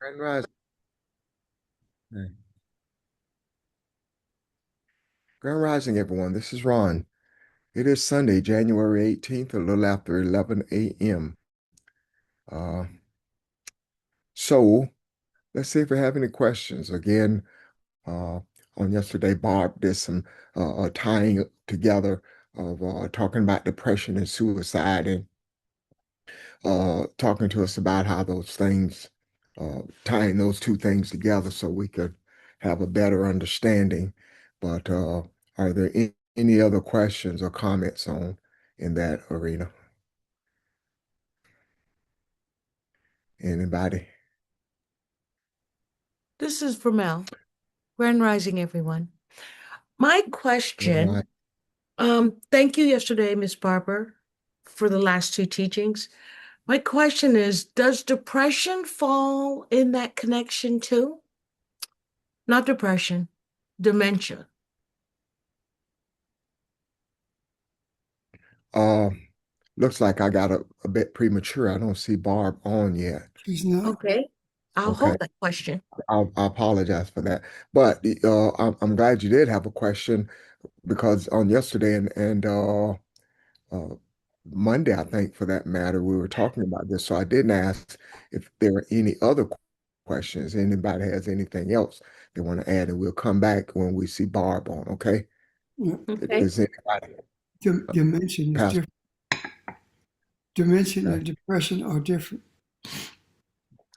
Grand Rising. Hey. Grand Rising, everyone. This is Ron. It is Sunday, January 18th, a little after 11 a.m. Uh, so let's see if we have any questions. Again, uh, on yesterday, Barb did some tying together of talking about depression and suicide and talking to us about how those things, tying those two things together so we could have a better understanding. But are there any other questions or comments on in that arena? Anybody? This is Vermel. Grand Rising, everyone. My Right. question, thank you yesterday, Miss Barber, for the last two teachings. My question is, does depression fall in that connection too? Not depression, dementia. Uh, looks like I got a bit premature. I don't see Barb on yet. She's not. Okay, I'll Okay. hold that question. I apologize for that. But I'm glad you did have a question because on yesterday and uh, Monday, I think, for that matter, we were talking about this. So I didn't ask if there are any other questions. Anybody has anything else they want to add, and we'll come back when we see Barb on, okay? Yeah. Okay, Is anybody Dementia is past? different. Dementia Okay. and depression are different.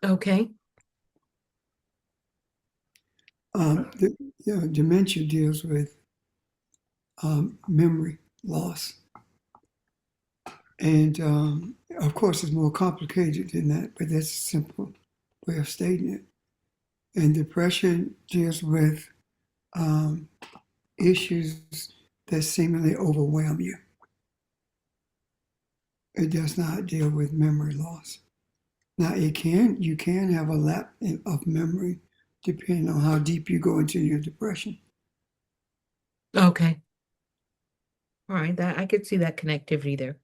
okay, Dementia deals with memory loss. And of course, it's more complicated than that, but that's a simple way of stating it. And depression deals with um, issues that seemingly overwhelm you. It does not deal with memory loss. Now, you can have a lapse of memory depending on how deep you go into your depression. okay. All right, that I could see that connectivity there.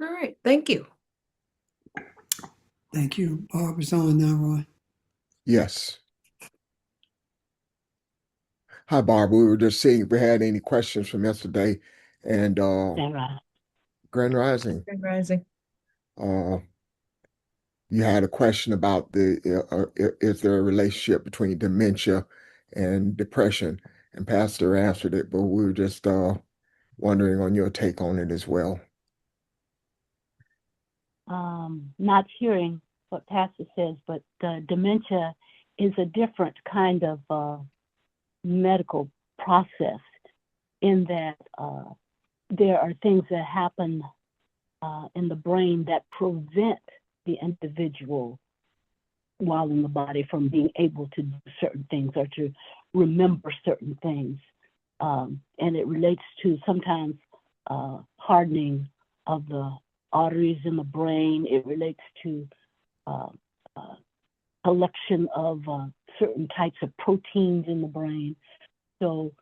All right, thank you. Thank you. Barb is on now, Ron. Yes. Hi, Barb. We were just seeing if we had any questions from yesterday and Sarah. Grand Rising. Grand Rising. Uh, you had a question about is there a relationship between dementia and depression? And Pastor answered it, but we were just wondering on your take on it as well. Not hearing what Pastor says, but dementia is a different kind of medical process in that there are things that happen in the brain that prevent the individual while in the body from being able to do certain things or to remember certain things. And it relates to sometimes hardening of the arteries in the brain. It relates to collection of certain types of proteins in the brain. So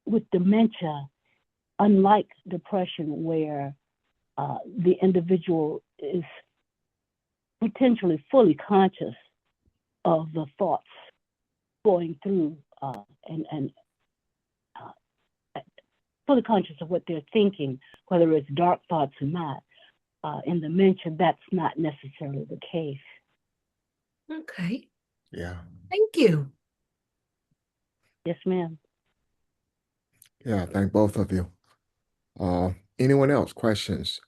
with dementia, unlike depression where the individual is potentially fully conscious of the thoughts going through and fully conscious of what they're thinking, whether it's dark thoughts or not. In dementia, that's not necessarily the case. Okay, Yeah. thank you. Yes, ma'am. Yeah, thank both of you. Anyone else? Questions?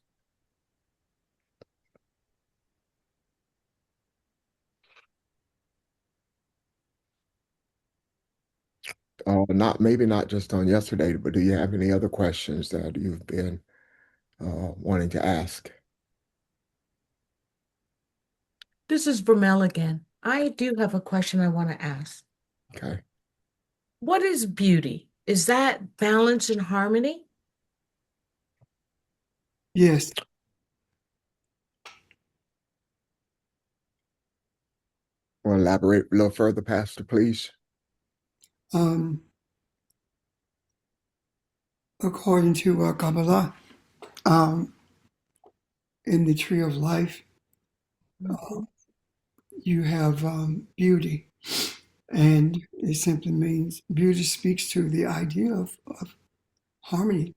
Not maybe not just on yesterday, but do you have any other questions that you've been wanting to ask? This is Vermel again. I do have a question I want to ask. Okay. What is beauty? Is that balance and harmony? Yes, Want to elaborate a little further, Pastor, please? um, according to Kabbalah, um, in the tree of life, Mhm. you have beauty. And it simply means beauty speaks to the idea of harmony,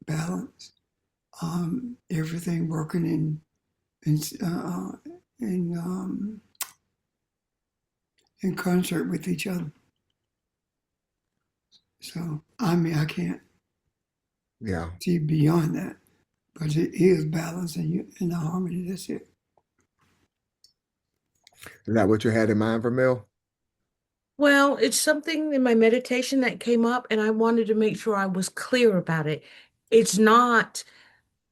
balance, everything working in, in, in concert with each other. So, I mean, I can't Yeah. see beyond that, but it is balance and harmony. That's it. Is that what you had in mind, Vermeil? Well, it's something in my meditation that came up, and I wanted to make sure I was clear about it. It's not,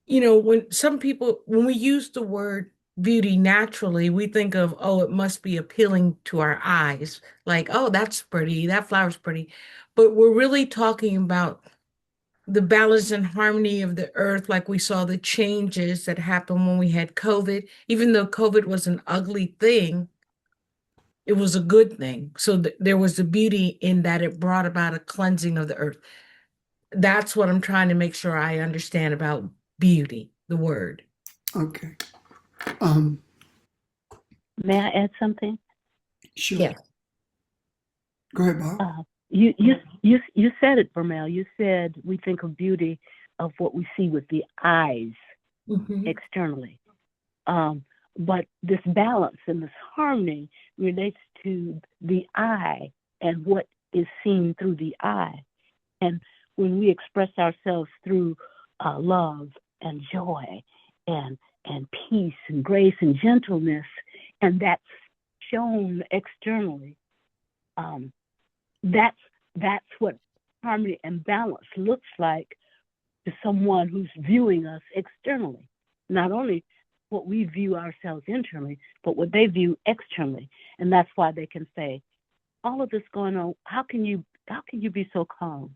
when some people, when we use the word beauty naturally, we think of, oh, it must be appealing to our eyes. Like, oh, that's pretty, that flower's pretty. But we're really talking about the balance and harmony of the earth, like we saw the changes that happened when we had COVID. Even though COVID was an ugly thing, it was a good thing. So there was the beauty in that it brought about a cleansing of the earth. That's what I'm trying to make sure I understand about beauty, the word. Okay. Um, May I add something? sure. Yeah. Go ahead, Bob. You said it, Vermeil. You said we think of beauty of what we see with the eyes Mhm. externally. But this balance and this harmony relates to the eye and what is seen through the eye. And when we express ourselves through love and joy and peace and grace and gentleness, and that's shown externally, that's what harmony and balance looks like to someone who's viewing us externally. Not only what we view ourselves internally, but what they view externally. And that's why they can say, all of this going on, how can you be so calm?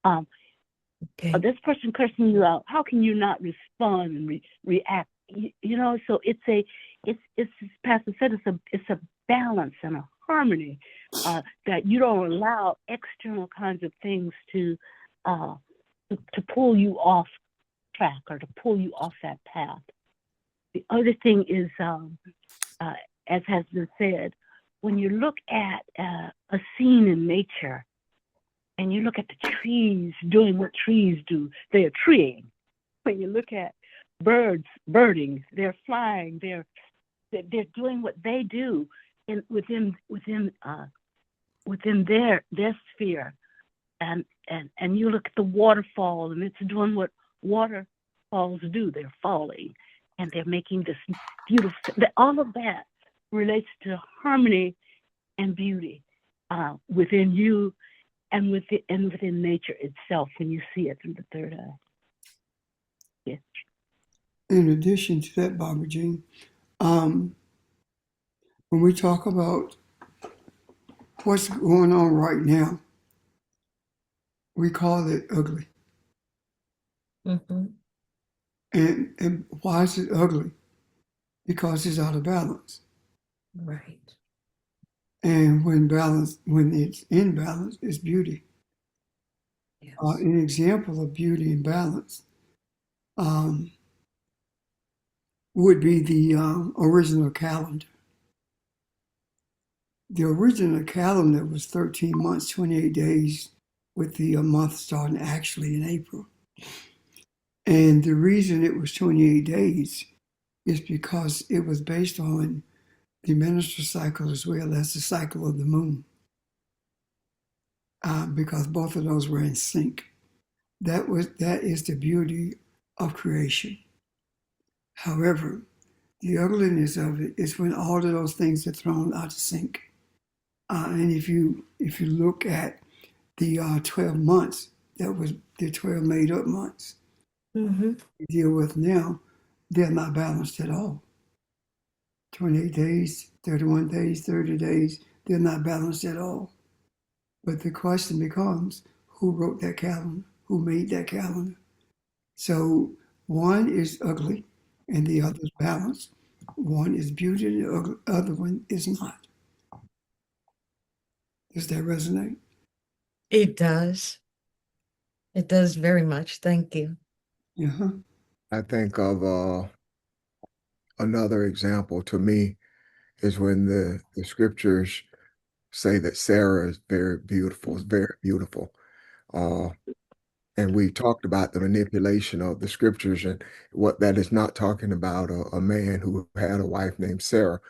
Okay. This person cursing you out, how can you not respond and react? So it's as Pastor said, it's a balance and a harmony that you don't allow external kinds of things to pull you off track or to pull you off that path. The other thing is, as has been said, when you look at a scene in nature and you look at the trees doing what trees do, they are treeing. When you look at birds birding, they're flying, they're doing what they do within their sphere. And you look at the waterfall and it's doing what waterfalls do. They're falling and they're making this beautiful, all of that relates to harmony and beauty within you and within nature itself when you see it through the third eye. Yes. In addition to that, Barbara Jean, when we talk about what's going on right now, we call it ugly. Mm-hmm. And why is it ugly? Because it's out of balance. Right. And when it's in balance, it's beauty. Yes. An example of beauty and balance would be the original calendar. The original calendar was 13 months, 28 days, with the month starting actually in April. And the reason it was 28 days is because it was based on the menstrual cycle as well as the cycle of the moon, because both of those were in sync. That is the beauty of creation. However, the ugliness of it is when all of those things are thrown out of sync. And if you look at the 12 months, that was the 12 made up months Mm-hmm. we deal with now, they're not balanced at all. 28 days, 31 days, 30 days, they're not balanced at all. But the question becomes, who wrote that calendar? Who made that calendar? So one is ugly and the other is balanced. One is beauty and the other one is not. Does that resonate? It does. It does very much. Thank you. Yeah. I think of another example to me is when the scriptures say that Sarah is very beautiful, is very beautiful. Uh, and we talked about the manipulation of the scriptures and what that is not talking about a man who had a wife named Sarah.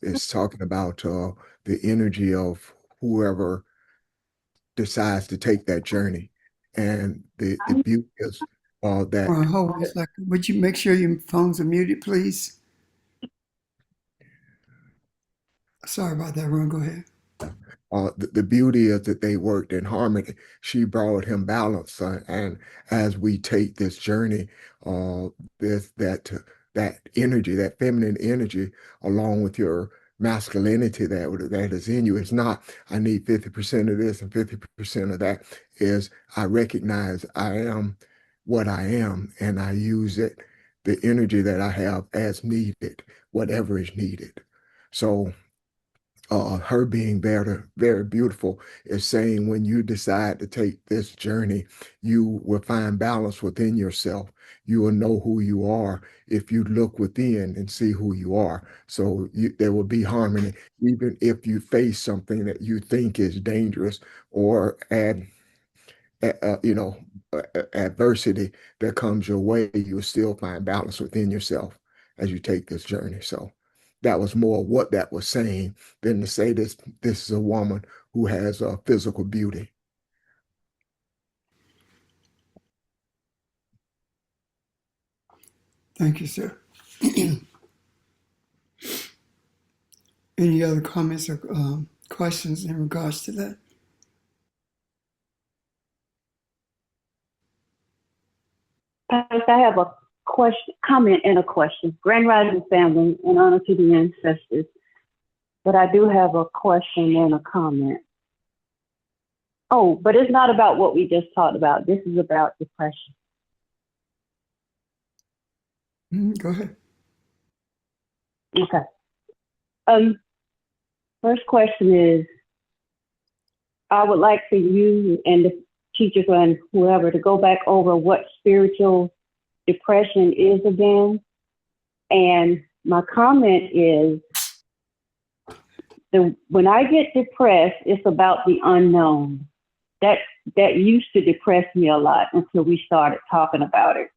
It's talking about the energy of whoever decides to take that journey. And the beauty is that Ron, hold on a second. Would you make sure your phones are muted, please? Sorry about that, Ron. Go ahead. the beauty is that they worked in harmony. She brought him balance, and as we take this journey, there's that energy, that feminine energy, along with your masculinity that is in you. It's not I need 50% of this and 50% of that. Is I recognize I am what I am, and I use it, the energy that I have as needed, whatever is needed. So her being very, very beautiful is saying when you decide to take this journey, you will find balance within yourself. You will know who you are if you look within and see who you are. So there will be harmony, even if you face something that you think is dangerous or you know, adversity that comes your way, you'll still find balance within yourself as you take this journey. So that was more what that was saying than to say this is a woman who has a physical beauty. Thank you, sir. Any other comments or questions in regards to that? Pastor, I have a question, comment and a question. Grand Rising family, in honor to the ancestors. But I do have a question and a comment. Oh, but it's not about what we just talked about. This is about depression. Go ahead. Okay. First question is, I would like for you and the teachers and whoever to go back over what spiritual depression is again. And my comment is, when I get depressed, it's about the unknown. That used to depress me a lot until we started talking about it,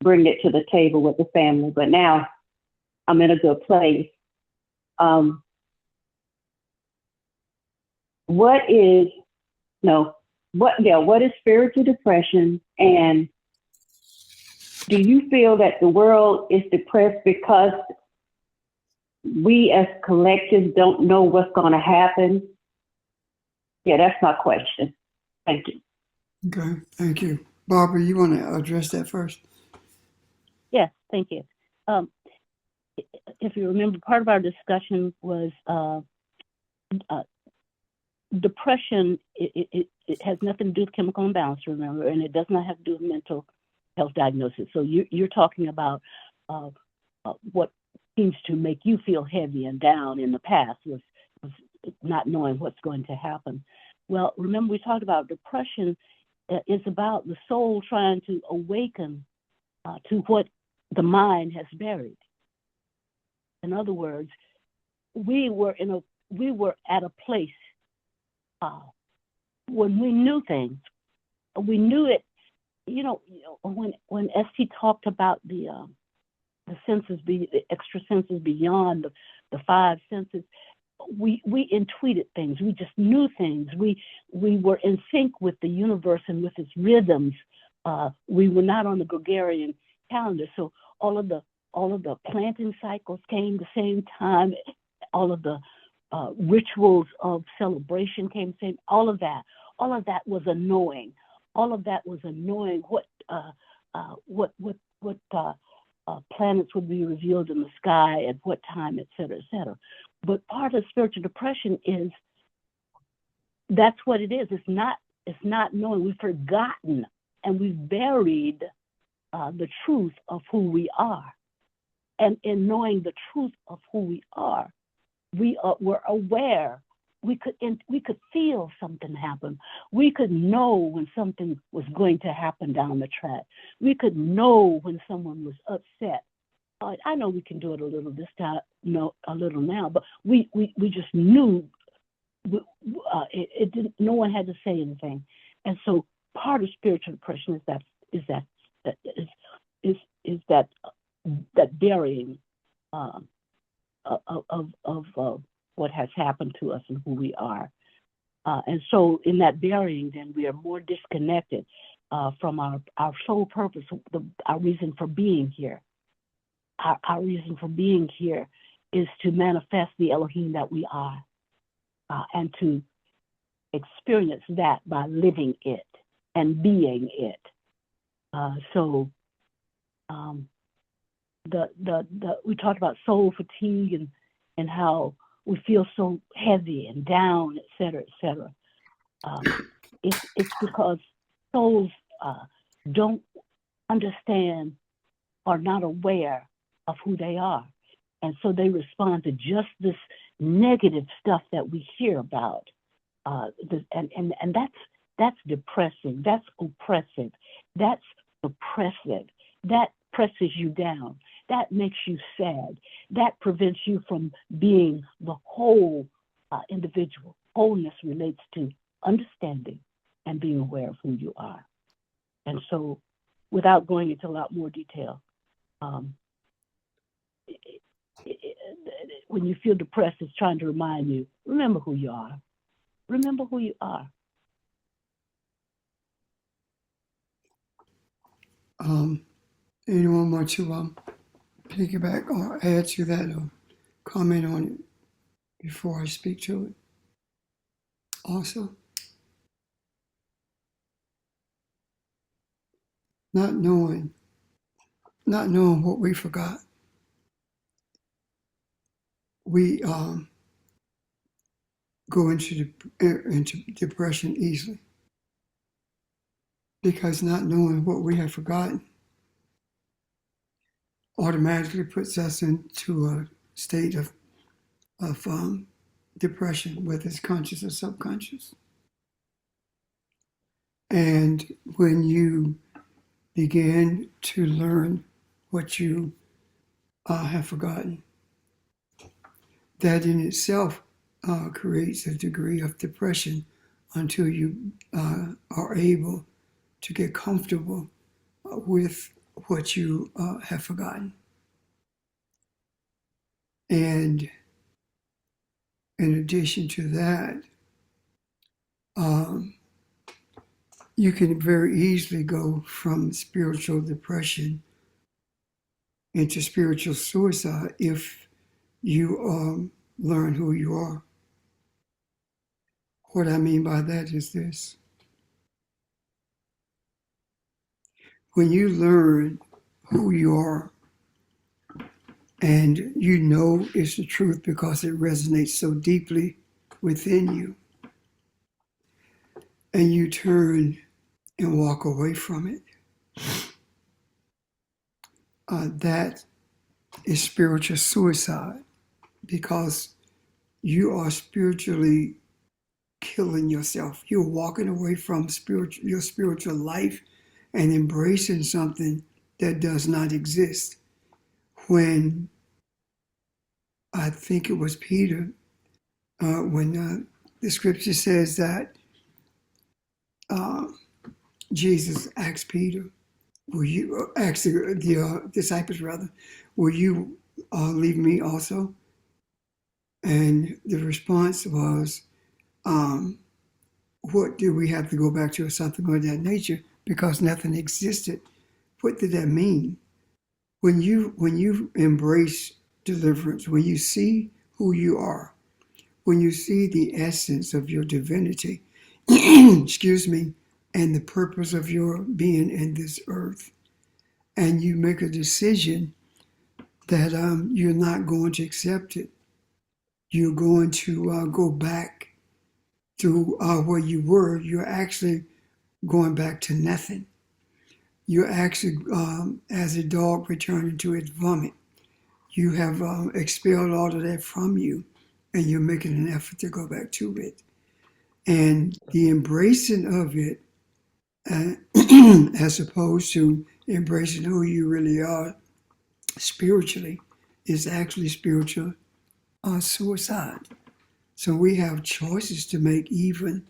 bring it to the table with the family. But now I'm in a good place. What is spiritual depression? And do you feel that the world is depressed because we as collectives don't know what's going to happen? Yeah, that's my question. Thank you. Okay, thank you. Barbara, you want to address that first? Yes, thank you. If you remember, part of our discussion was depression. It has nothing to do with chemical imbalance, remember, and it does not have to do with mental health diagnosis. So you're talking about what seems to make you feel heavy and down in the past was not knowing what's going to happen. Well, remember we talked about depression is about the soul trying to awaken to what the mind has buried. In other words, we were at a place when we knew things. We knew it. When ST talked about the senses, the extra senses beyond the five senses, we intuited things. We just knew things. We were in sync with the universe and with its rhythms. We were not on the Gregorian calendar, so all of the planting cycles came the same time. All of the rituals of celebration came the same. All of that was annoying. All of that was annoying. What planets would be revealed in the sky at what time, et cetera, et cetera. But part of spiritual depression is that's what it is. It's not knowing. We've forgotten and we've buried the truth of who we are. And in knowing the truth of who we are, we're aware. We could feel something happen. We could know when something was going to happen down the track. We could know when someone was upset. I know we can do it a little this time, know a little now, but we just knew. It didn't. No one had to say anything, and so part of spiritual depression is that burying of what has happened to us and who we are. And so in that burying, then we are more disconnected from our sole purpose, our reason for being here. Our reason for being here is to manifest the Elohim that we are, and to experience that by living it and being it. We talked about soul fatigue and how we feel so heavy and down, et cetera, et cetera. It's because souls don't understand, are not aware of who they are. And so they respond to just this negative stuff that we hear about. And that's depressing, that's oppressive, that's oppressive, that presses you down, that makes you sad, that prevents you from being the whole individual. Wholeness relates to understanding and being aware of who you are. And so, without going into a lot more detail, when you feel depressed, it's trying to remind you, remember who you are. Remember who you are. Anyone want to piggyback or add to that or comment on it before I speak to it? Also, not knowing what we forgot. We go into depression easily because not knowing what we have forgotten automatically puts us into a state of depression, whether it's conscious or subconscious. And when you begin to learn what you have forgotten, that in itself creates a degree of depression until you are able to get comfortable with what you have forgotten. And in addition to that, you can very easily go from spiritual depression into spiritual suicide if you learn who you are. What I mean by that is this. When you learn who you are, and you know it's the truth because it resonates so deeply within you, and you turn and walk away from it, that is spiritual suicide, because you are spiritually killing yourself. You're walking away from your spiritual life and embracing something that does not exist. When I think it was Peter, when the scripture says that Jesus asked Peter, will you, ask the disciples rather, will you leave me also? And the response was, what do we have to go back to, or something of that nature, because nothing existed. What did that mean? When you embrace deliverance, when you see who you are, when you see the essence of your divinity, excuse me, and the purpose of your being in this earth, and you make a decision that you're not going to accept it, you're going to go back to where you were, you're actually going back to nothing. You're actually, as a dog returning to its vomit, you have expelled all of that from you, and you're making an effort to go back to it. And the embracing of it, as opposed to embracing who you really are spiritually, is actually spiritual suicide. So we have choices to make even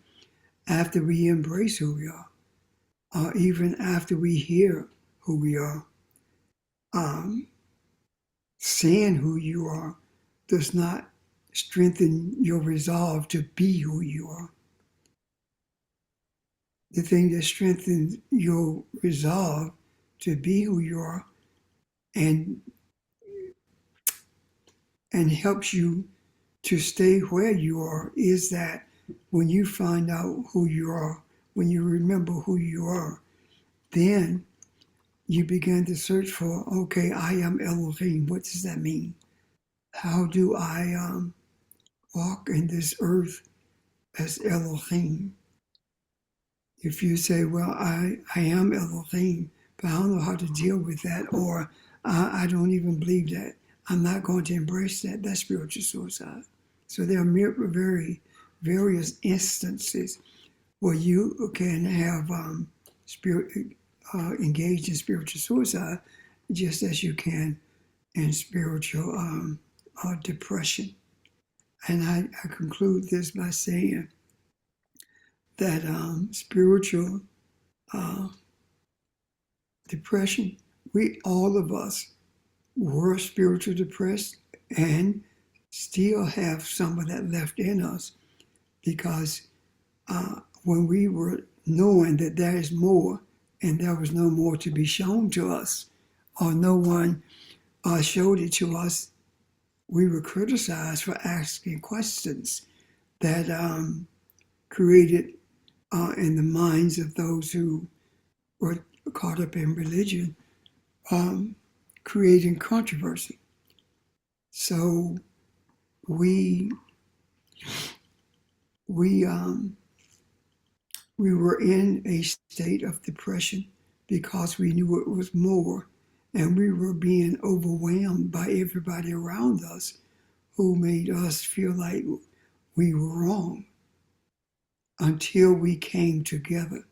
after we embrace who we are, or even after we hear who we are. Saying who you are does not strengthen your resolve to be who you are. The thing that strengthens your resolve to be who you are and helps you to stay where you are is that when you find out who you are, when you remember who you are, then you begin to search for, okay, I am Elohim. What does that mean? How do I walk in this earth as Elohim? If you say, well, I am Elohim, but I don't know how to deal with that, or I don't even believe that, I'm not going to embrace that, that's spiritual suicide. So there are very various instances where you can have engaged in spiritual suicide, just as you can in spiritual depression. And I conclude this by saying that spiritual depression, all of us were spiritual depressed and still have some of that left in us, because when we were knowing that there is more and there was no more to be shown to us, or no one showed it to us, we were criticized for asking questions that created in the minds of those who were caught up in religion, creating controversy. So we were in a state of depression because we knew it was more, and we were being overwhelmed by everybody around us who made us feel like we were wrong, until we came together.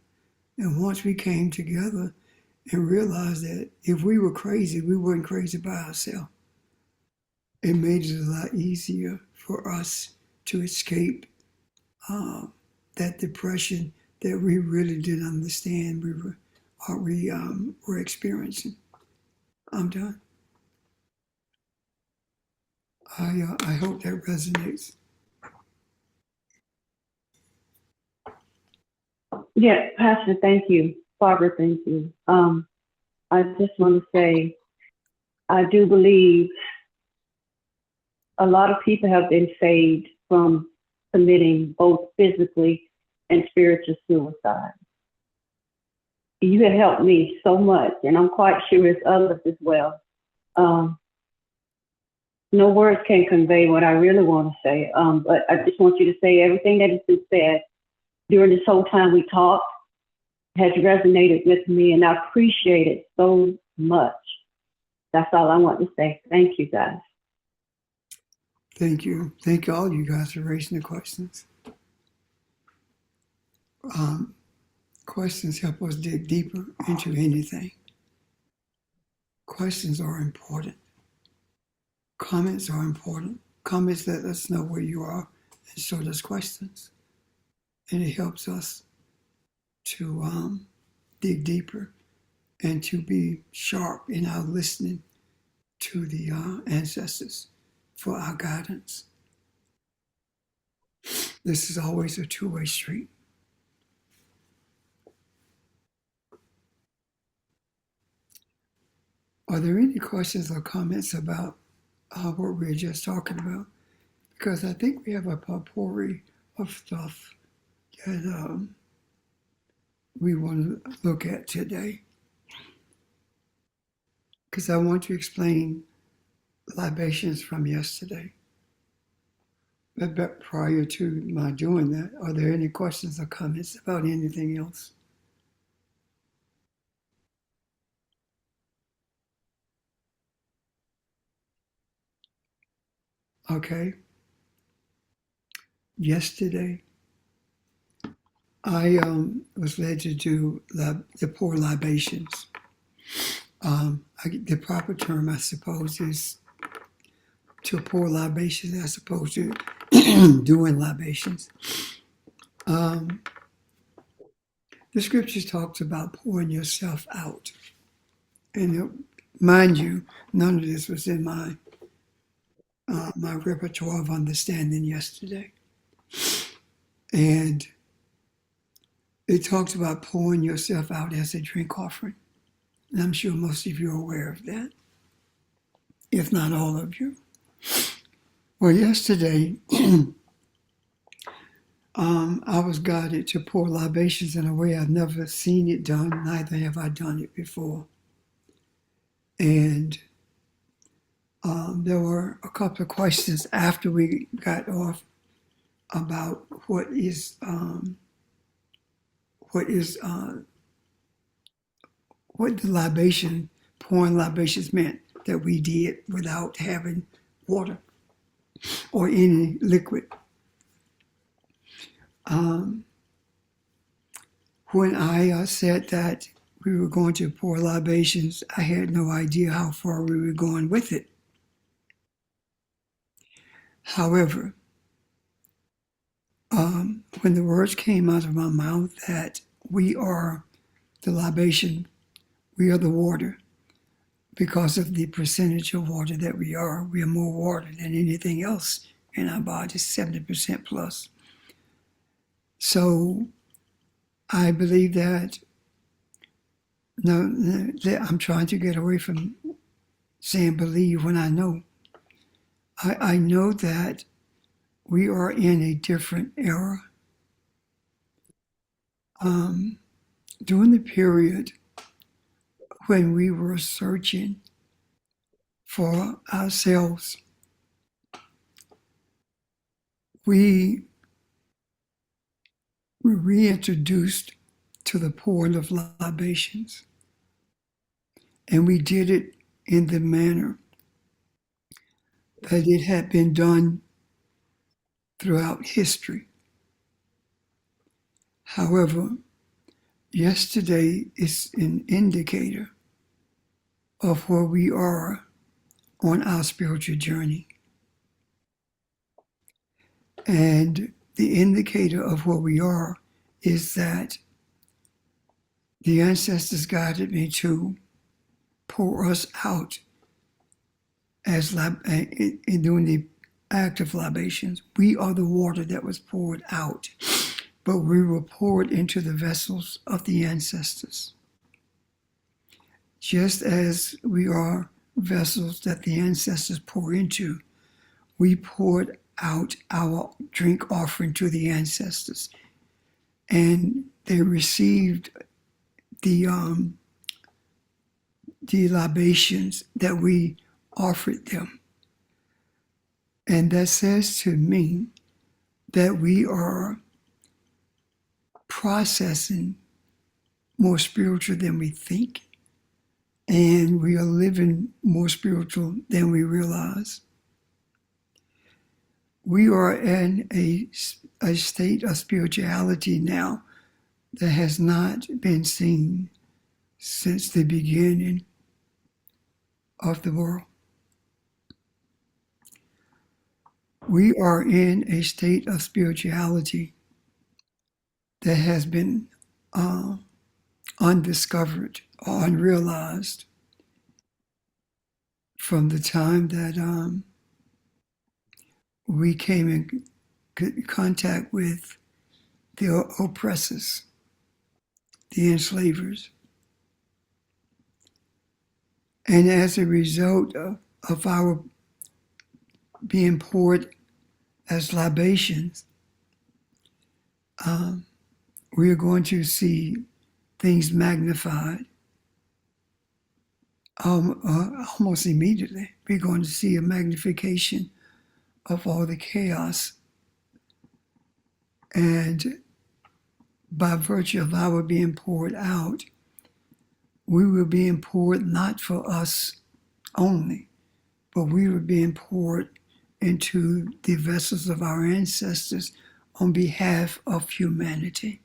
And once we came together and realized that if we were crazy, we weren't crazy by ourselves, it made it a lot easier for us to escape that depression that we really didn't understand we were experiencing. I'm done. I hope that resonates. Yeah, Pastor, thank you. Barbara, thank you. I just want to say, I do believe a lot of people have been saved from committing both physically and spiritual suicide. You have helped me so much, and I'm quite sure it's others as well. No words can convey what I really want to say, but I just want you to say everything that has been said during this whole time we talked has resonated with me, and I appreciate it so much. That's all I want to say. Thank you, guys. Thank you. Thank all you guys for raising the questions. Questions help us dig deeper into anything. Questions are important. Comments are important. Comments let us know where you are, and so does questions. And it helps us to dig deeper and to be sharp in our listening to the ancestors for our guidance. This is always a two-way street. Are there any questions or comments about what we were just talking about? Because I think we have a potpourri of stuff that we want to look at today. Because I want to explain libations from yesterday. But prior to my doing that, are there any questions or comments about anything else? Okay. Yesterday, I was led to do the pour libations. The proper term, I suppose, is to pour libations as opposed to doing libations. The scriptures talks about pouring yourself out. And mind you, none of this was in my my repertoire of understanding yesterday. And it talks about pouring yourself out as a drink offering. And I'm sure most of you are aware of that, if not all of you. Well, yesterday, I was guided to pour libations in a way I've never seen it done, neither have I done it before. And there were a couple of questions after we got off about what the libation, pouring libations meant that we did without having water or any liquid. When I said that we were going to pour libations, I had no idea how far we were going with it. However, when the words came out of my mouth that we are the libation, we are the water, because of the percentage of water that we are more water than anything else in our body, 70% plus. So I believe that, I'm trying to get away from saying believe when I know. I know that we are in a different era. During the period when we were searching for ourselves, we were reintroduced to the pouring of libations. And we did it in the manner that it had been done throughout history. However, yesterday is an indicator of where we are on our spiritual journey. And the indicator of where we are is that the ancestors guided me to pour us out as in doing the act of libations. We are the water that was poured out, but we were poured into the vessels of the ancestors. Just as we are vessels that the ancestors pour into, we poured out our drink offering to the ancestors, and they received the libations that we offered them. And that says to me that we are processing more spiritual than we think, and we are living more spiritual than we realize. We are in a state of spirituality now that has not been seen since the beginning of the world. We are in a state of spirituality that has been undiscovered or unrealized from the time that we came in contact with the oppressors, the enslavers. And as a result of our being poured as libations, we are going to see things magnified almost immediately. We're going to see a magnification of all the chaos. And by virtue of our being poured out, we were being poured not for us only, but we were being poured into the vessels of our ancestors on behalf of humanity,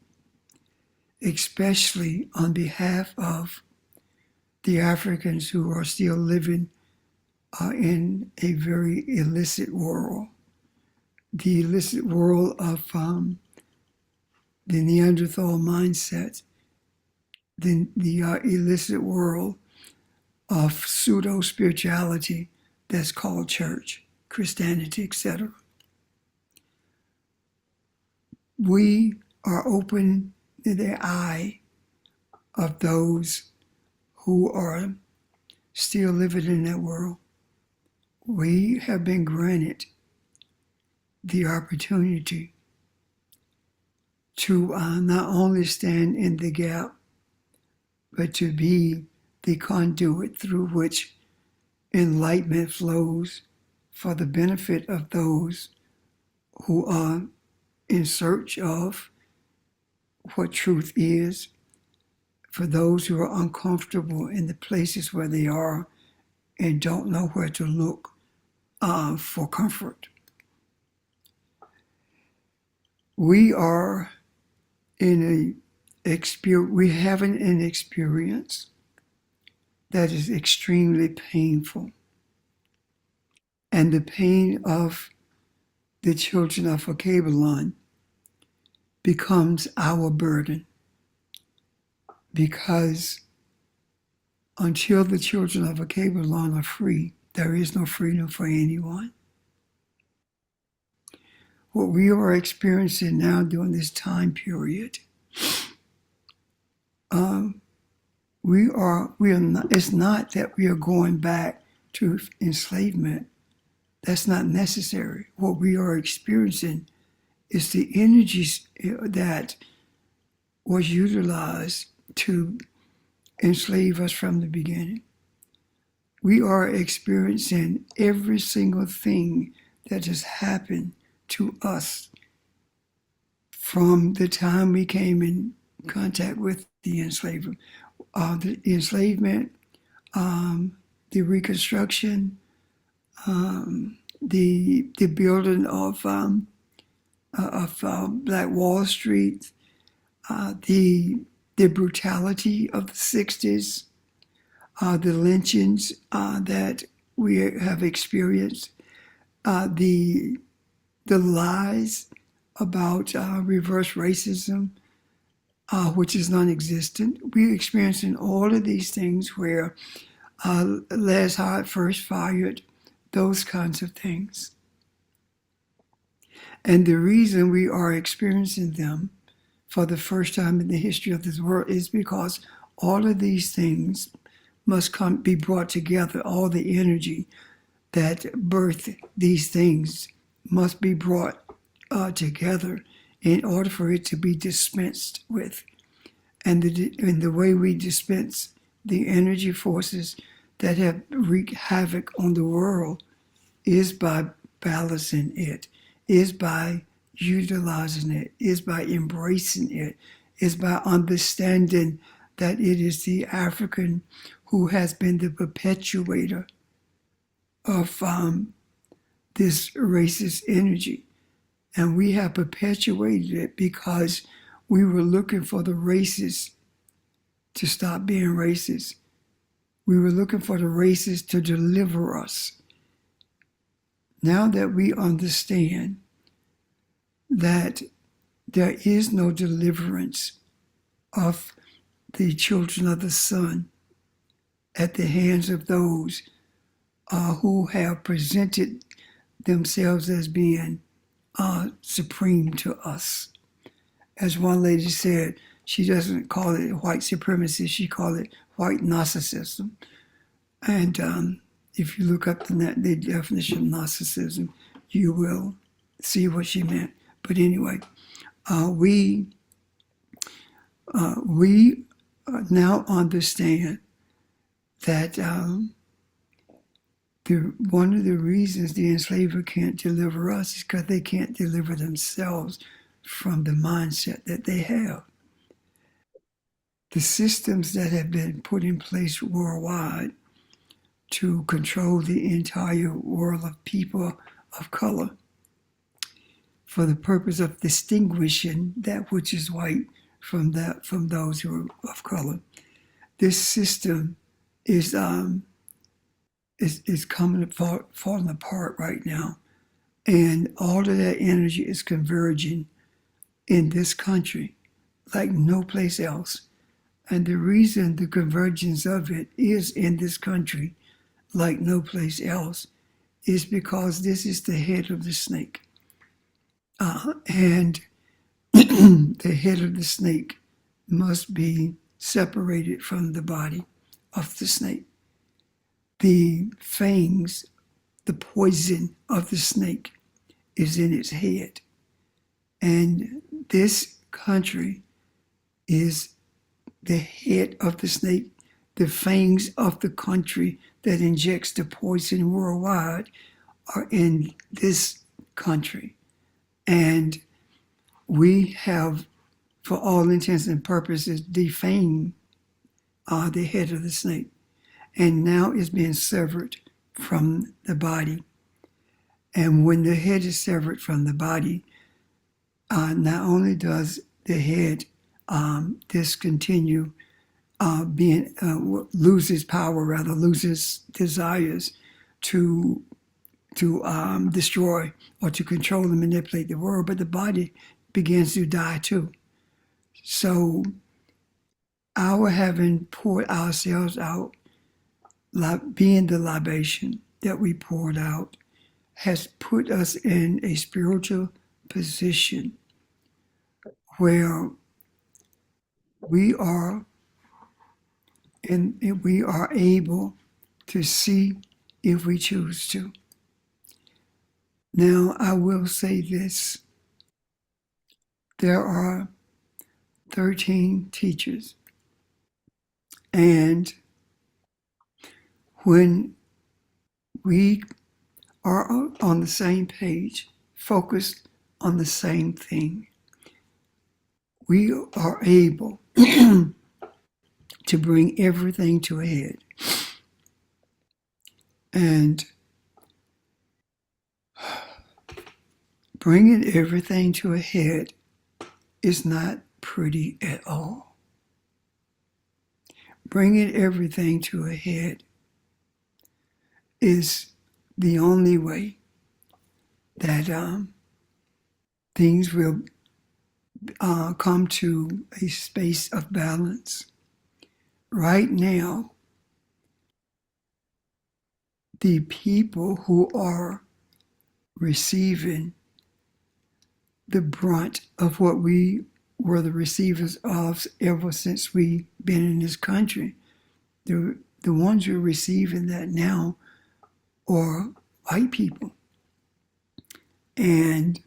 especially on behalf of the Africans who are still living in a very illicit world, the illicit world of the Neanderthal mindset, the illicit world of pseudo spirituality that's called church, Christianity, etc. We are open to the eye of those who are still living in that world. We have been granted the opportunity to not only stand in the gap, but to be the conduit through which enlightenment flows for the benefit of those who are in search of what truth is, for those who are uncomfortable in the places where they are and don't know where to look for comfort. We are we're having an experience that is extremely painful. And the pain of the children of Akabalon becomes our burden, because until the children of Akabalon are free, there is no freedom for anyone. What we are experiencing now during this time period, it's not that we are going back to enslavement. That's not necessary. What we are experiencing is the energies that was utilized to enslave us from the beginning. We are experiencing every single thing that has happened to us from the time we came in contact with the enslavement, the Reconstruction, the building of Black Wall Street, the brutality of the 60s, the lynchings that we have experienced, the lies about reverse racism, which is non-existent. We're experiencing all of these things where Les Hart first fired, those kinds of things. And the reason we are experiencing them for the first time in the history of this world is because all of these things must be brought together. All the energy that birth these things must be brought together in order for it to be dispensed with. And the way we dispense the energy forces that have wreaked havoc on the world is by balancing it, is by utilizing it, is by embracing it, is by understanding that it is the African who has been the perpetuator of this racist energy. And we have perpetuated it because we were looking for the racists to stop being racist. We were looking for the racists to deliver us. Now that we understand that there is no deliverance of the children of the sun at the hands of those who have presented themselves as being supreme to us. As one lady said, she doesn't call it white supremacy, she called it white narcissism. And if you look up the definition of narcissism, you will see what she meant. But anyway, we now understand that one of the reasons the enslaver can't deliver us is because they can't deliver themselves from the mindset that they have. The systems that have been put in place worldwide to control the entire world of people of color for the purpose of distinguishing that which is white from those who are of color. This system is is falling apart right now. And all of that energy is converging in this country like no place else. And the reason the convergence of it is in this country like no place else is because this is the head of the snake. And the head of the snake must be separated from the body of the snake. The fangs, the poison of the snake is in its head. And this country is the head of the snake. The fangs of the country that injects the poison worldwide are in this country. And we have, for all intents and purposes, defamed the head of the snake. And now it's being severed from the body. And when the head is severed from the body, not only does the head discontinue loses power, rather loses desires to destroy or to control and manipulate the world, but the body begins to die too. So our having poured ourselves out, being the libation that we poured out, has put us in a spiritual position where we are able to see if we choose to. Now, I will say this. There are 13 teachers. And when we are on the same page, focused on the same thing, we are able to bring everything to a head. And bringing everything to a head is not pretty at all. Bringing everything to a head is the only way that things will come to a space of balance. Right now, the people who are receiving the brunt of what we were the receivers of ever since we've been in this country, the ones who are receiving that now are white people. And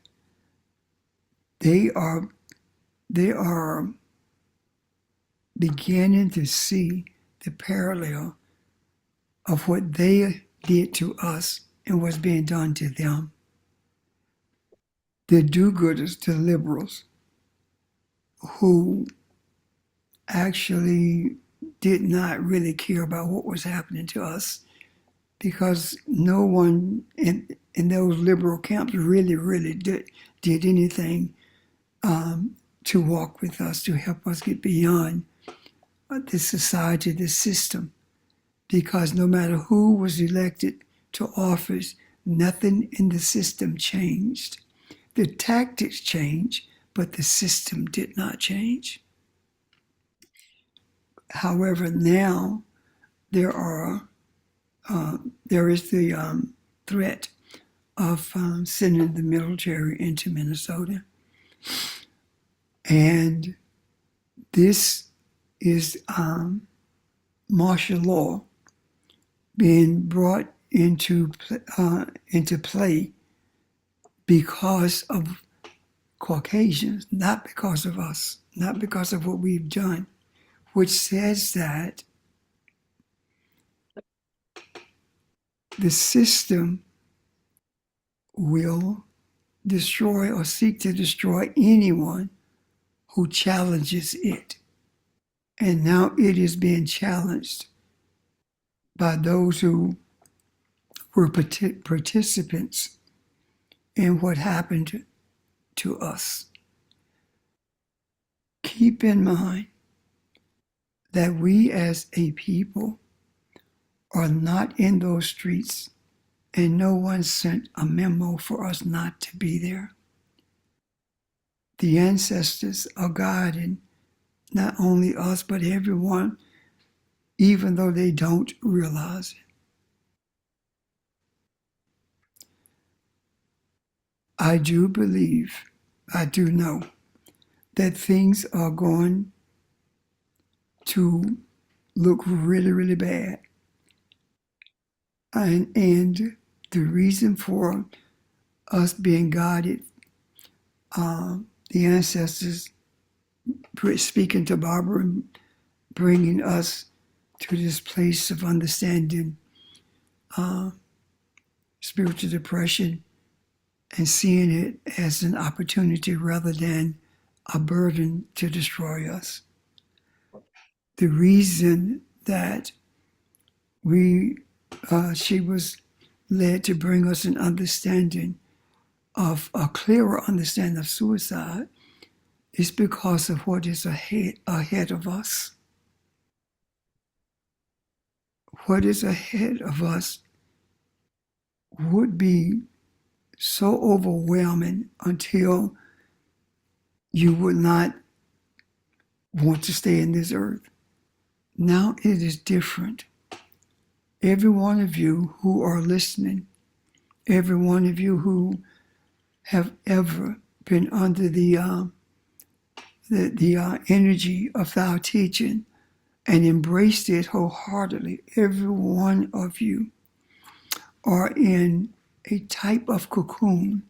they are beginning to see the parallel of what they did to us and what's being done to them. The do-gooders, the liberals, who actually did not really care about what was happening to us, because no one in those liberal camps really did anything to walk with us, to help us get beyond the society, the system. Because no matter who was elected to office, nothing in the system changed. The tactics changed, but the system did not change. However, now there is the threat of sending the military into Minnesota. And this is martial law being brought into play because of Caucasians, not because of us, not because of what we've done, which says that the system will destroy or seek to destroy anyone who challenges it. And now it is being challenged by those who were participants in what happened to us. Keep in mind that we as a people are not in those streets, and no one sent a memo for us not to be there. The ancestors are guiding not only us, but everyone, even though they don't realize it. I do believe, I do know that things are going to look really, really bad. And the reason for us being guided, the ancestors speaking to Barbara and bringing us to this place of understanding spiritual depression and seeing it as an opportunity rather than a burden to destroy us. The reason that she was led to bring us an understanding of a clearer understanding of suicide is because of what is ahead of us. What is ahead of us would be so overwhelming until you would not want to stay in this earth. Now it is different. Every one of you who are listening, every one of you who have ever been under the energy of our teaching and embraced it wholeheartedly, every one of you are in a type of cocoon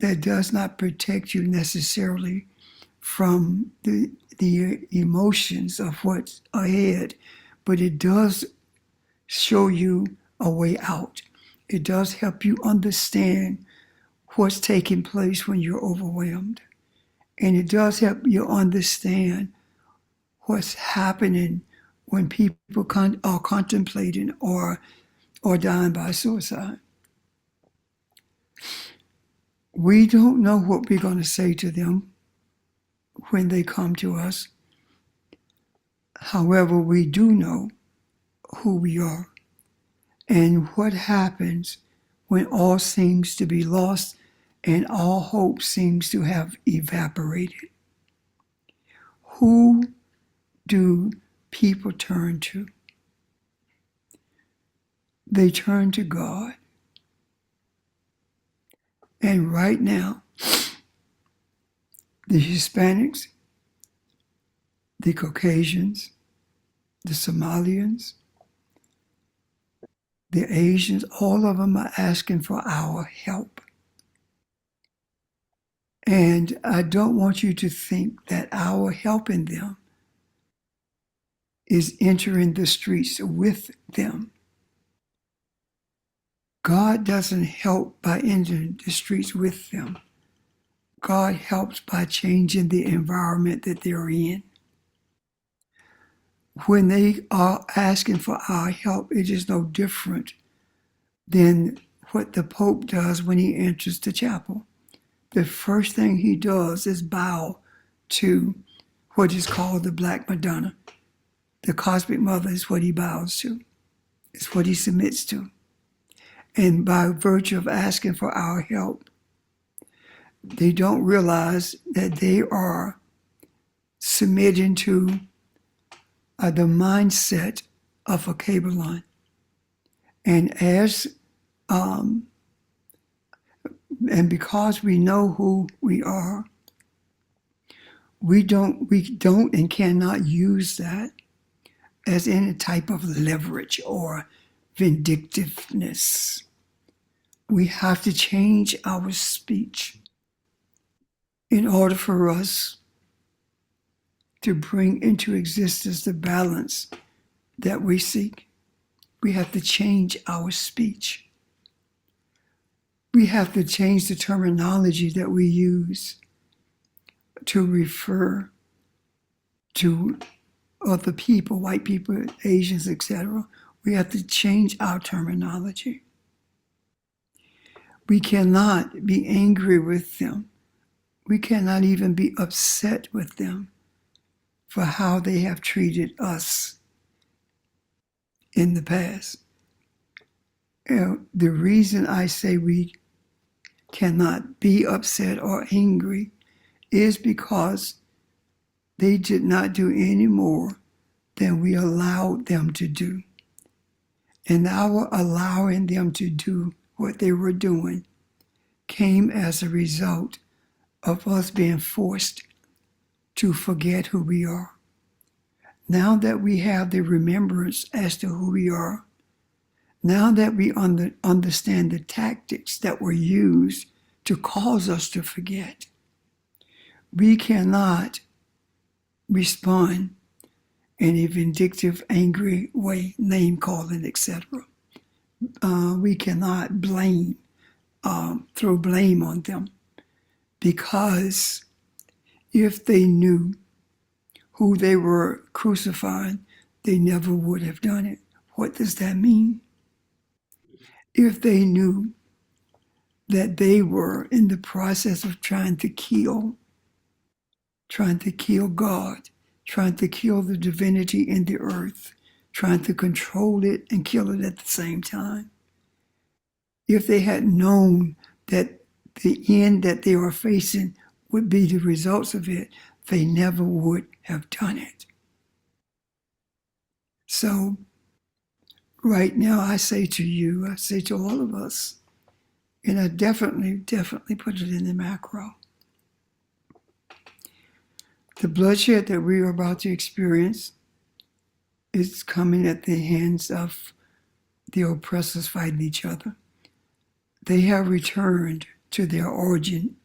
that does not protect you necessarily from the emotions of what's ahead, but it does show you a way out. It does help you understand what's taking place when you're overwhelmed. And it does help you understand what's happening when people are contemplating or dying by suicide. We don't know what we're going to say to them when they come to us. However, we do know who we are and what happens when all seems to be lost and all hope seems to have evaporated. Who do people turn to? They turn to God. And right now, the Hispanics, the Caucasians, the Somalians, the Asians, all of them are asking for our help. And I don't want you to think that our helping them is entering the streets with them. God doesn't help by entering the streets with them. God helps by changing the environment that they're in. When they are asking for our help, it is no different than what the Pope does when he enters the chapel. The first thing he does is bow to what is called the Black Madonna. The Cosmic Mother is what he bows to. It's what he submits to. And by virtue of asking for our help, they don't realize that they are submitting to the mindset of a cable line. And and because we know who we are, we don't and cannot use that as any type of leverage or vindictiveness. We have to change our speech in order for us to bring into existence the balance that we seek. We have to change our speech. We have to change the terminology that we use to refer to other people, white people, Asians, etc. We have to change our terminology. We cannot be angry with them. We cannot even be upset with them for how they have treated us in the past. The reason I say we cannot be upset or angry is because they did not do any more than we allowed them to do. And our allowing them to do what they were doing came as a result of us being forced to forget who we are. Now that we have the remembrance as to who we are, now that we understand the tactics that were used to cause us to forget, we cannot respond in a vindictive, angry way, name calling, etc. We cannot blame, throw blame on them, because if they knew who they were crucifying, they never would have done it. What does that mean? If they knew that they were in the process of trying to kill God, trying to kill the divinity in the earth, trying to control it and kill it at the same time. If they had known that the end that they were facing would be the results of it, they never would have done it. So right now I say to you, I say to all of us, and I definitely put it in the macro. The bloodshed that we are about to experience is coming at the hands of the oppressors fighting each other. They have returned to their origin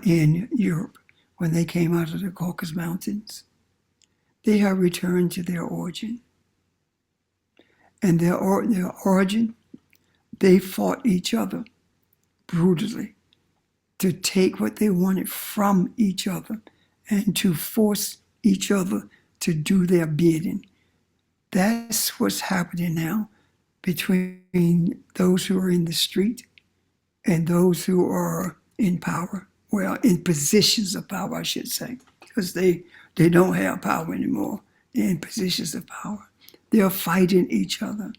in Europe when they came out of the Caucasus Mountains. They have returned to their origin. And their origin, they fought each other brutally to take what they wanted from each other and to force each other to do their bidding. That's what's happening now between those who are in the street and those who are in power. Well, in positions of power, I should say, because they don't have power anymore. They're in positions of power. They're fighting each other.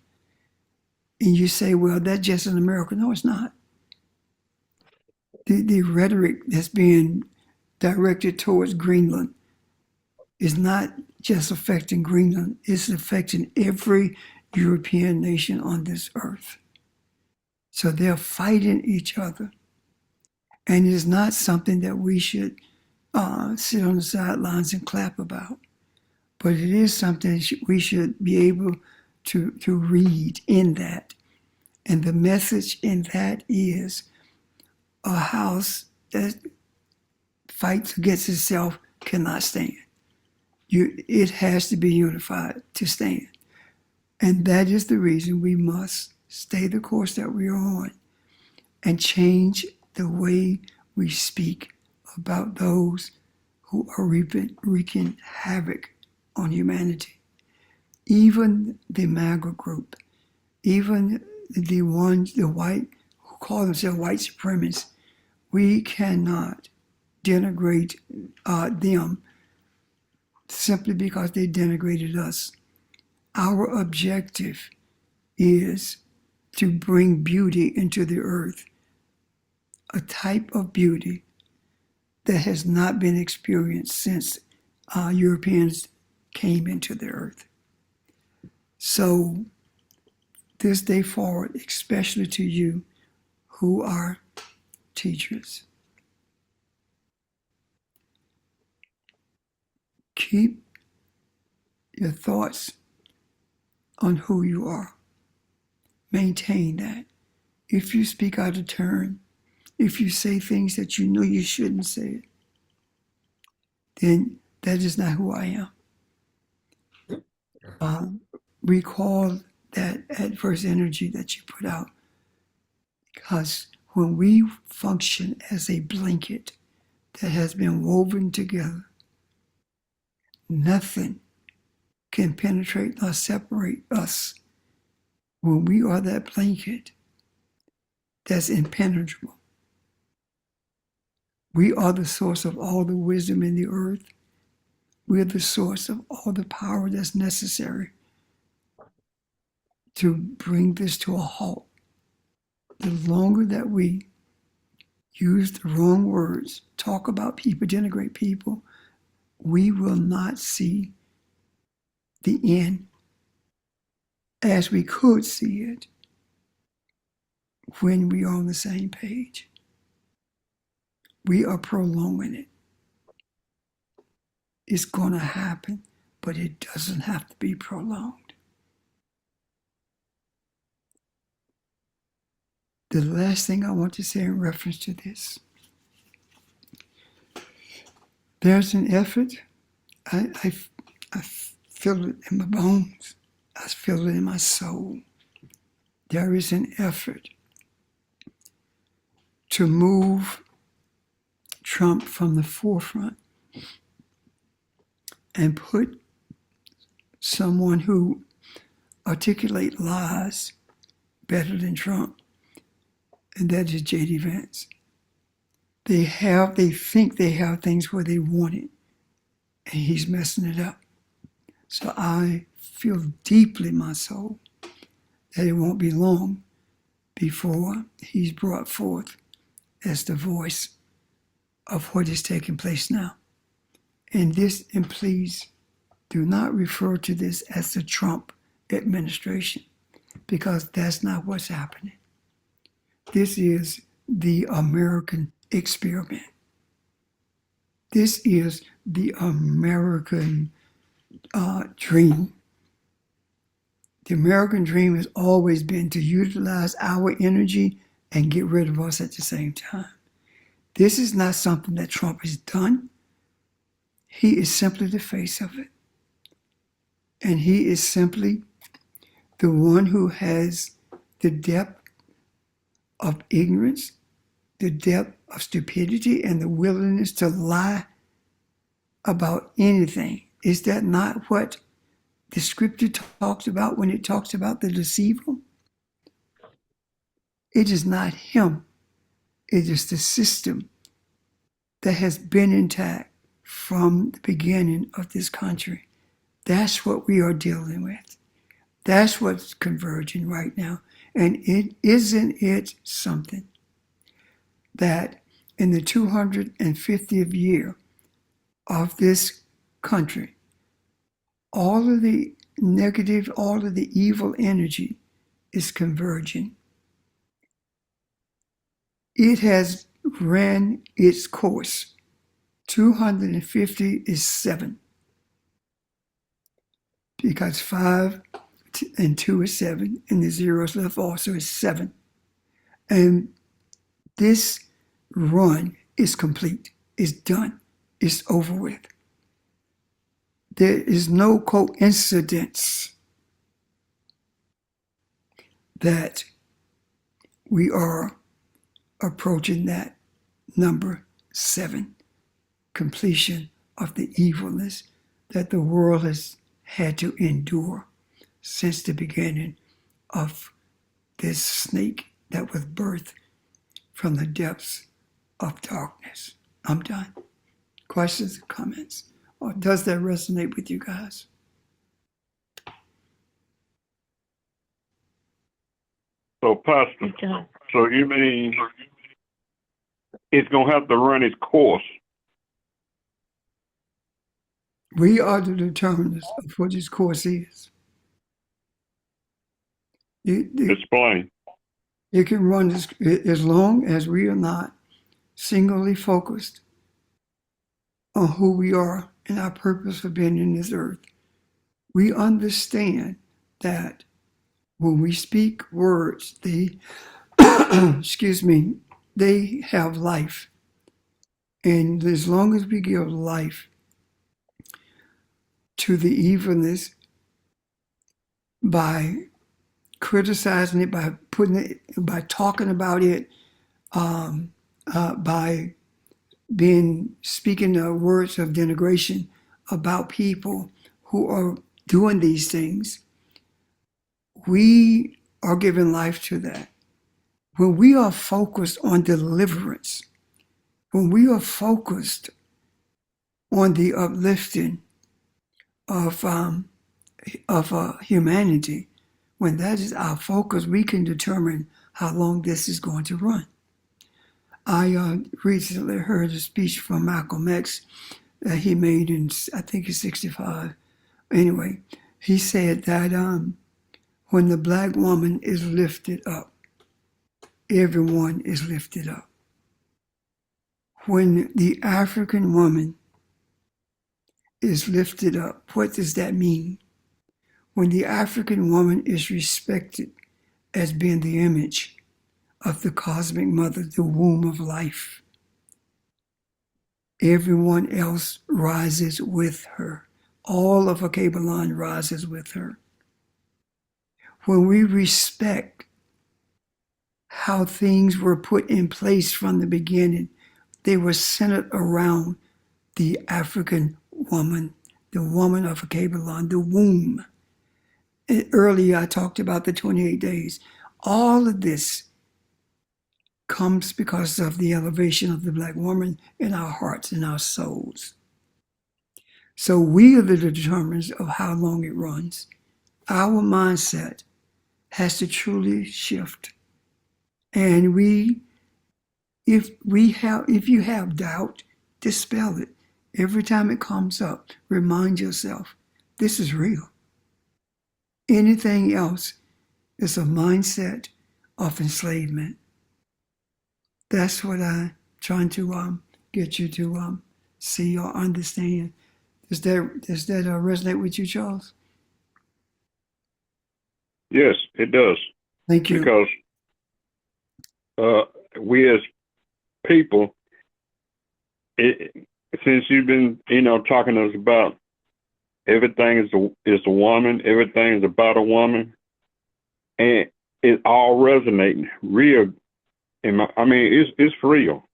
And you say, well, that's just in America. No, it's not. The rhetoric that's being directed towards Greenland is not just affecting Greenland, it's affecting every European nation on this earth. So they're fighting each other. And it is not something that we should sit on the sidelines and clap about. But it is something we should be able to read in that. And the message in that is a house that fights against itself cannot stand. It has to be unified to stand. And that is the reason we must stay the course that we are on and change the way we speak about those who are wreaking havoc on humanity. Even the MAGA group, even the white, who call themselves white supremacists, we cannot denigrate them simply because they denigrated us. Our objective is to bring beauty into the earth, a type of beauty that has not been experienced since Europeans came into the earth. So this day forward, especially to you who are teachers, keep your thoughts on who you are. Maintain that. If you speak out of turn, if you say things that you know you shouldn't say, then that is not who I am. Recall that adverse energy that you put out, because when we function as a blanket that has been woven together, nothing can penetrate or separate us. When we are that blanket that's impenetrable, we are the source of all the wisdom in the earth. We are the source of all the power that's necessary to bring this to a halt. The longer that we use the wrong words, talk about people, denigrate people, we will not see the end as we could see it when we are on the same page. We are prolonging it. It's going to happen, but it doesn't have to be prolonged. The last thing I want to say in reference to this, there's an effort. I feel it in my bones. I feel it in my soul. There is an effort to move Trump from the forefront and put someone who articulates lies better than Trump, and that is J.D. Vance. They think they have things where they want it, and he's messing it up. So I feel deeply in my soul that it won't be long before he's brought forth as the voice of what is taking place now. And please do not refer to this as the Trump administration, because that's not what's happening. This is the American experiment. This is the American dream. The American dream has always been to utilize our energy and get rid of us at the same time. This is not something that Trump has done. He is simply the face of it. And he is simply the one who has the depth of ignorance, the depth of stupidity, and the willingness to lie about anything. Is that not what the scripture talks about when it talks about the deceiver? It is not him. It is the system that has been intact from the beginning of this country. That's what we are dealing with. That's what's converging right now. And isn't it something that in the 250th year of this country, all of the negative, all of the evil energy is converging. It has ran its course. 250 is 7. Because 5 and 2 is 7, and the zeros left also is 7. And this run is complete. It's done. It's over with. There is no coincidence that we are approaching that number 7, completion of the evilness that the world has had to endure since the beginning of this snake that was birthed from the depths of darkness. I'm done. Questions, comments? Or does that resonate with you guys? So, Pastor, so you mean it's going to have to run its course? We are the determinants of what this course is. Explain. It can run as long as we are not singly focused on who we are and our purpose for being in this earth. We understand that when we speak words, they, they have life. And as long as we give life to the evilness by criticizing it, by putting it, by talking about it, by speaking the words of denigration about people who are doing these things, we are giving life to that. When we are focused on deliverance, when we are focused on the uplifting of humanity, when that is our focus, we can determine how long this is going to run. I recently heard a speech from Malcolm X that he made in, I think it's 65. Anyway, he said that when the black woman is lifted up, everyone is lifted up. When the African woman is lifted up, what does that mean? When the African woman is respected as being the image of the cosmic mother, the womb of life, everyone else rises with her. All of Akabalon rises with her. When we respect how things were put in place from the beginning, they were centered around the African woman, the woman of Akabalon, the womb. And earlier I talked about the 28 days. All of this comes because of the elevation of the black woman in our hearts and our souls. So we are the determinants of how long it runs. Our mindset has to truly shift. And if you have doubt, dispel it. Every time it comes up, remind yourself, this is real. Anything else is a mindset of enslavement. That's what I'm trying to get you to see or understand. Does that resonate with you, Charles? Yes, it does. Thank you. Because we as people, since you've been, talking to us about everything is a woman, everything is about a woman, and it's all resonating real. It's real.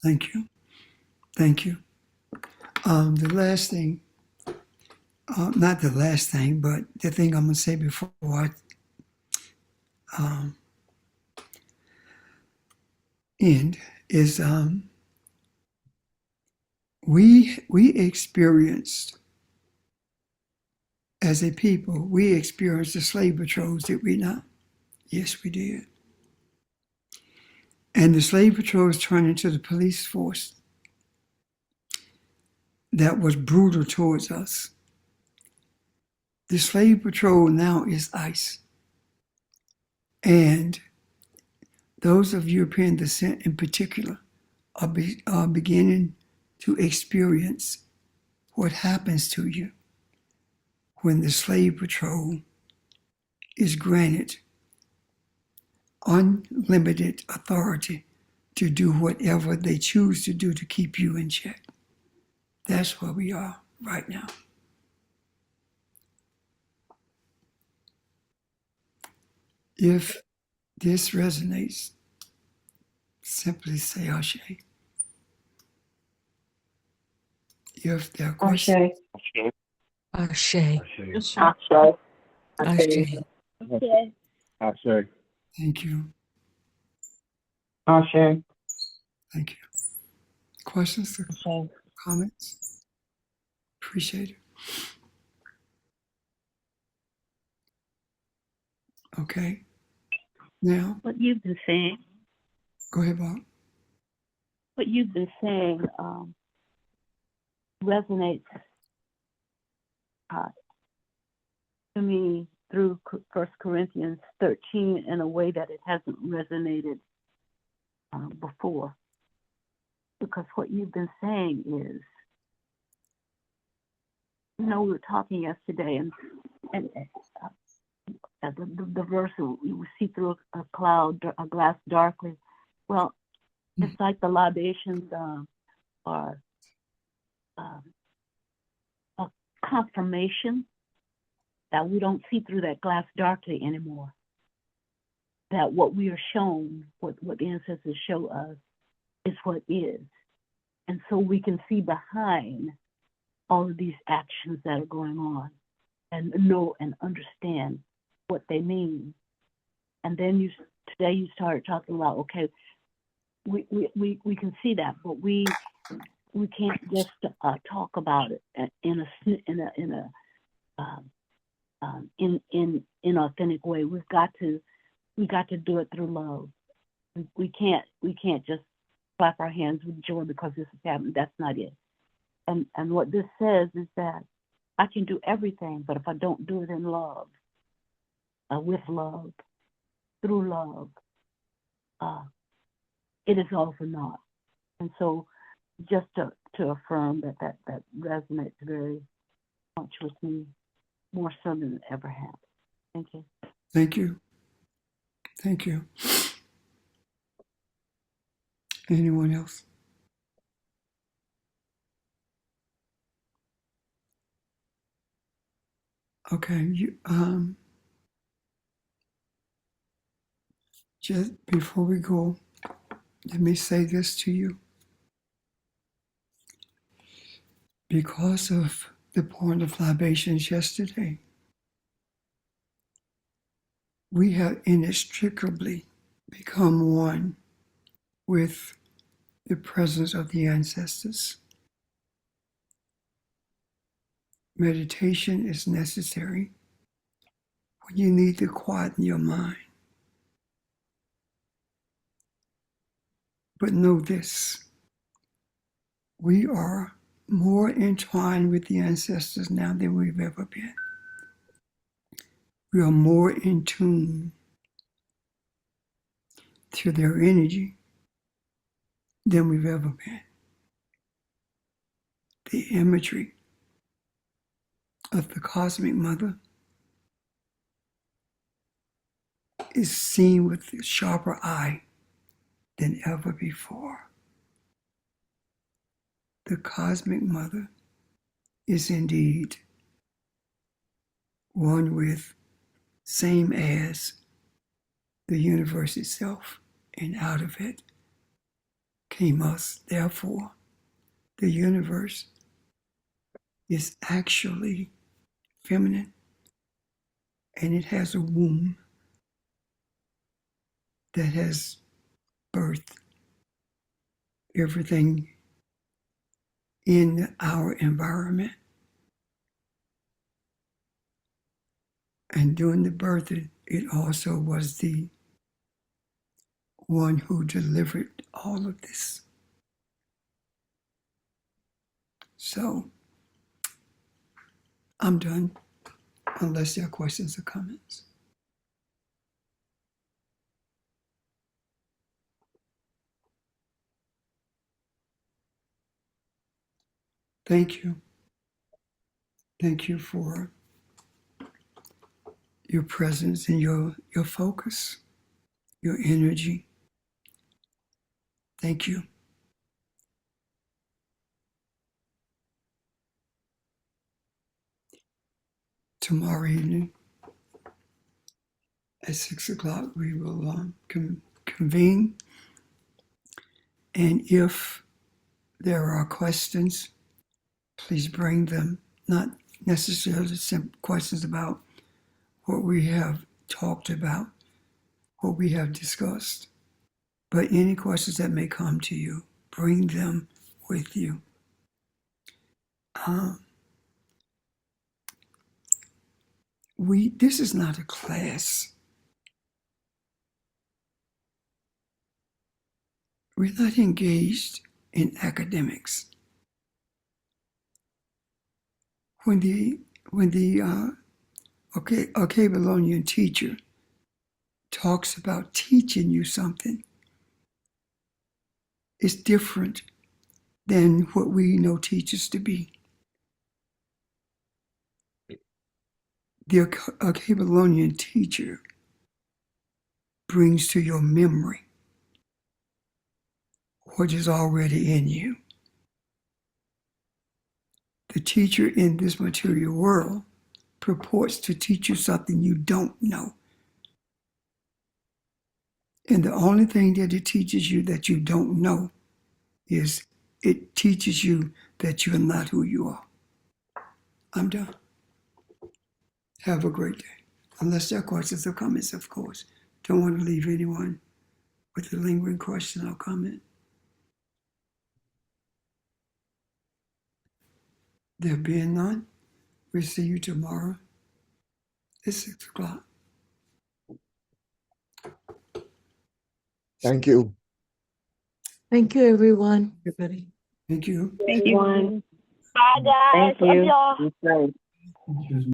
Thank you. Thank you. The last thing, not the last thing, but the thing I'm going to say before I end is we experienced, as a people, we experienced the slave patrols, did we not? Yes, we did. And the slave patrols turned into the police force that was brutal towards us. The slave patrol now is ICE. And those of European descent in particular are beginning to experience what happens to you when the slave patrol is granted unlimited authority to do whatever they choose to do to keep you in check. That's where we are right now. If this resonates, simply say Ashe. If there are questions, Ashe. Ashe. Ashe. Ashe. thank you. Ashe. Thank you. Questions or comments? Appreciate it. Okay. Now, What you've been saying, go ahead, Bob. what you've been saying resonates to me through 1 Corinthians 13 in a way that it hasn't resonated before. Because what you've been saying is, we were talking yesterday, and the verse, we see through a glass darkly. Well, it's like the libations are a confirmation that we don't see through that glass darkly anymore. That what we are shown, what the ancestors show us, is what is. And so we can see behind all of these actions that are going on and know and understand what they mean. And then today you started talking about, okay, we can see that, but we can't just talk about it in a in authentic way. We got to do it through love. We can't just clap our hands with joy because this is happening. That's not it. And what this says is that I can do everything, but if I don't do it in love, with love, through love, it is all for naught. And so, just to affirm that resonates very much with me, more so than it ever has. Thank you. Thank you. Thank you. Anyone else? Okay, just before we go, let me say this to you. Because of the point of libations yesterday, we have inextricably become one with the presence of the ancestors. Meditation is necessary when you need to quieten your mind. But know this, we are more entwined with the ancestors now than we've ever been. We are more in tune to their energy than we've ever been. The imagery of the Cosmic Mother is seen with a sharper eye than ever before. The Cosmic Mother is indeed one with, same as the universe itself, and out of it came us. Therefore, the universe is actually feminine, and it has a womb that has birthed everything in our environment. And during the birthing, it also was the one who delivered all of this. So, I'm done, unless there are questions or comments. Thank you. Thank you for your presence and your focus, your energy. Thank you. Tomorrow evening at 6 o'clock, we will convene. And if there are questions, please bring them, not necessarily questions about what we have talked about, what we have discussed, but any questions that may come to you, bring them with you. This is not a class. We're not engaged in academics. When the Babylonian teacher talks about teaching you something, it's different than what we know teachers to be. The Babylonian teacher brings to your memory what is already in you. The teacher in this material world purports to teach you something you don't know. And the only thing that it teaches you that you don't know is it teaches you that you're not who you are. I'm done. Have a great day. Unless there are questions or comments, of course. Don't want to leave anyone with a lingering question or comment. There being none, we'll see you tomorrow It's 6 o'clock. Thank you. Thank you, everyone. Everybody. Thank you. Bye, guys. Thank Love you. y'all. Be safe.